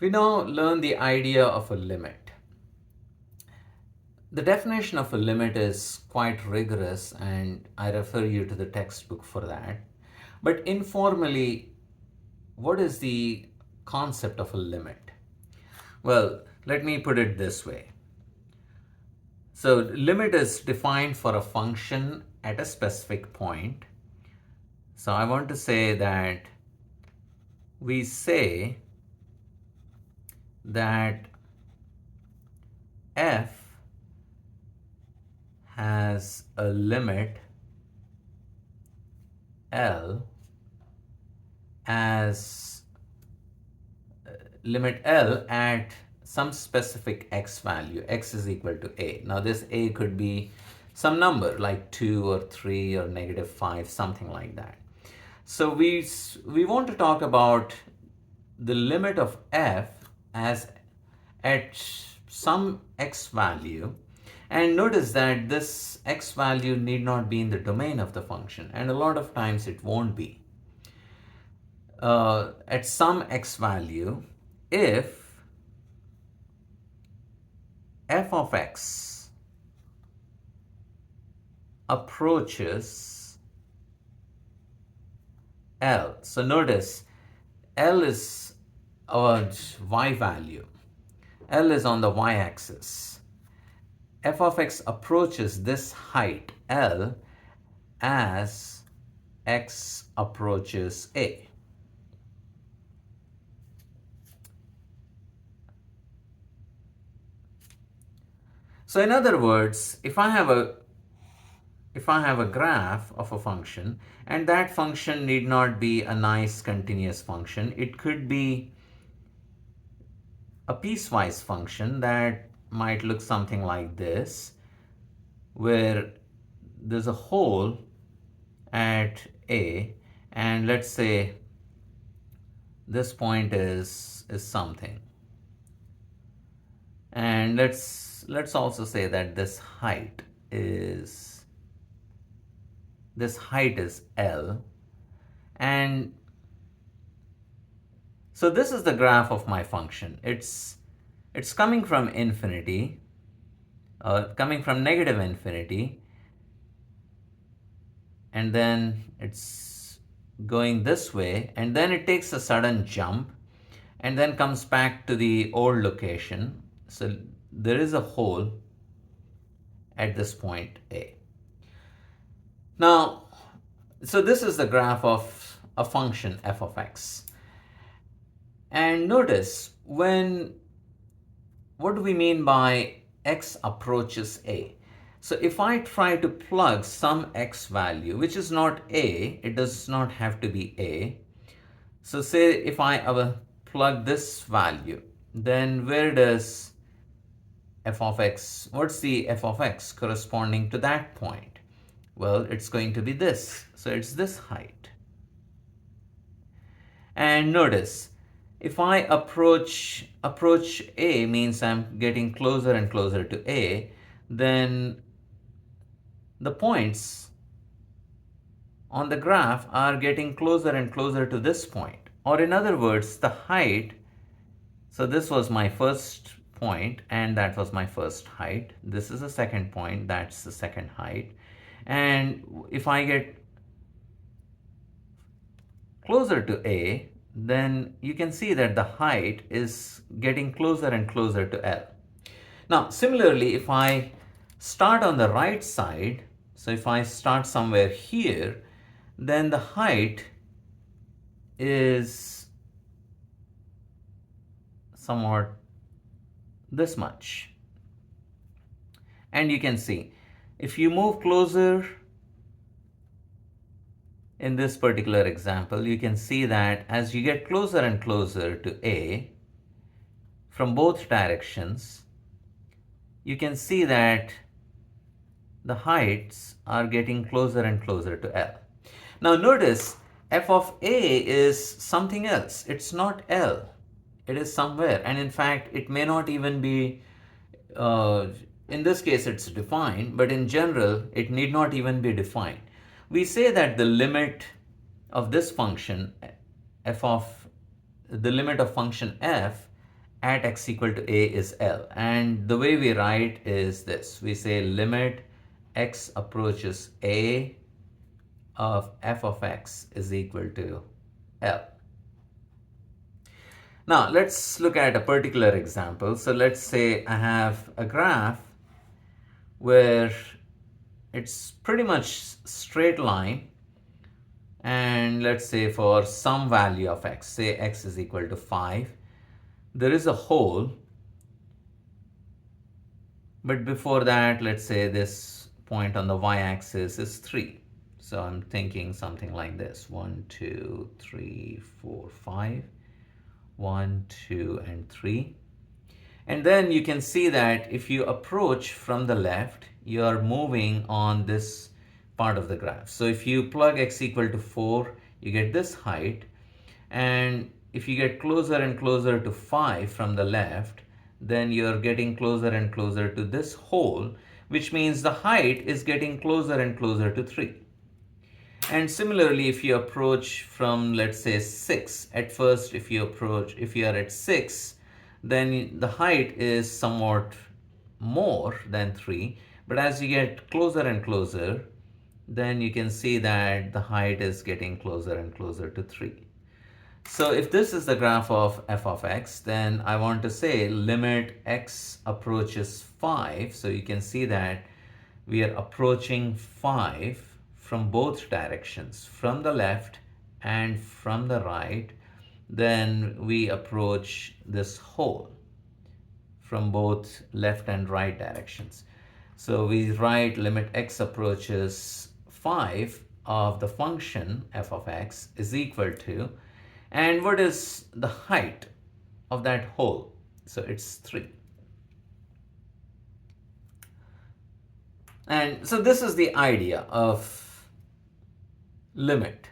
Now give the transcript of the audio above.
We now learn the idea of a limit. The definition of a limit is quite rigorous, and I refer you to the textbook for that. But informally, what is the concept of a limit? Well, let me put it this way. So, limit is defined for a function at a specific point. So, I want to say that we say that f has a limit L as limit L at some specific x value, x is equal to a. Now this a could be some number like 2 or 3 or -5, something like that. So we want to talk about the limit of f as at some x value, and notice that this x value need not be in the domain of the function, and a lot of times it won't be. At some x value, if f of x approaches L. So notice L is our y value. L is on the y-axis. F of x approaches this height L as x approaches a. So in other words, if I have a graph of a function, and that function need not be a nice continuous function, it could be a piecewise function that might look something like this, where there's a hole at a, and let's say this point is something, and let's also say that this height is L, and so this is the graph of my function. It's coming from infinity, coming from negative infinity, and then it's going this way, and then it takes a sudden jump and then comes back to the old location. So there is a hole at this point A. Now, so this is the graph of a function f of x. And notice what do we mean by x approaches a? So if I try to plug some x value, which is not a, it does not have to be a. So say if I plug this value, then where does f of x, what's the f of x corresponding to that point? Well, it's going to be this. So it's this height. And notice, if I approach a means I'm getting closer and closer to a, then the points on the graph are getting closer and closer to this point. Or in other words, the height, so this was my first point and that was my first height. This is the second point, that's the second height. And if I get closer to A, then you can see that the height is getting closer and closer to L. Now, similarly, if I start on the right side, so if I start somewhere here, then the height is somewhat this much. And you can see, if you move closer in this particular example, you can see that as you get closer and closer to A from both directions, you can see that the heights are getting closer and closer to L. Now notice f of A is something else. It's not L. It is somewhere. And in fact, it may not even be, in this case it's defined, but in general, it need not even be defined. We say that the limit of this function, the limit of function f at x equal to a is L. And the way we write is this. We say limit x approaches a of f of x is equal to L. Now let's look at a particular example. So let's say I have a graph where it's pretty much straight line, and let's say for some value of x, say x is equal to 5, there is a hole, but before that, let's say this point on the y-axis is 3. So I'm thinking something like this: 1, 2, 3, 4, 5, 1, 2, and 3. And then you can see that if you approach from the left, you are moving on this part of the graph. So if you plug x equal to 4, you get this height. And if you get closer and closer to 5 from the left, then you're getting closer and closer to this hole, which means the height is getting closer and closer to 3. And similarly, if you approach from, let's say, 6, at first if you are at 6, then the height is somewhat more than 3. But as you get closer and closer, then you can see that the height is getting closer and closer to 3. So if this is the graph of f of x, then I want to say limit x approaches 5. So you can see that we are approaching 5 from both directions, from the left and from the right. Then we approach this hole from both left and right directions. So we write limit x approaches 5 of the function f of x is equal to, and what is the height of that hole? So it's 3. And so this is the idea of limit.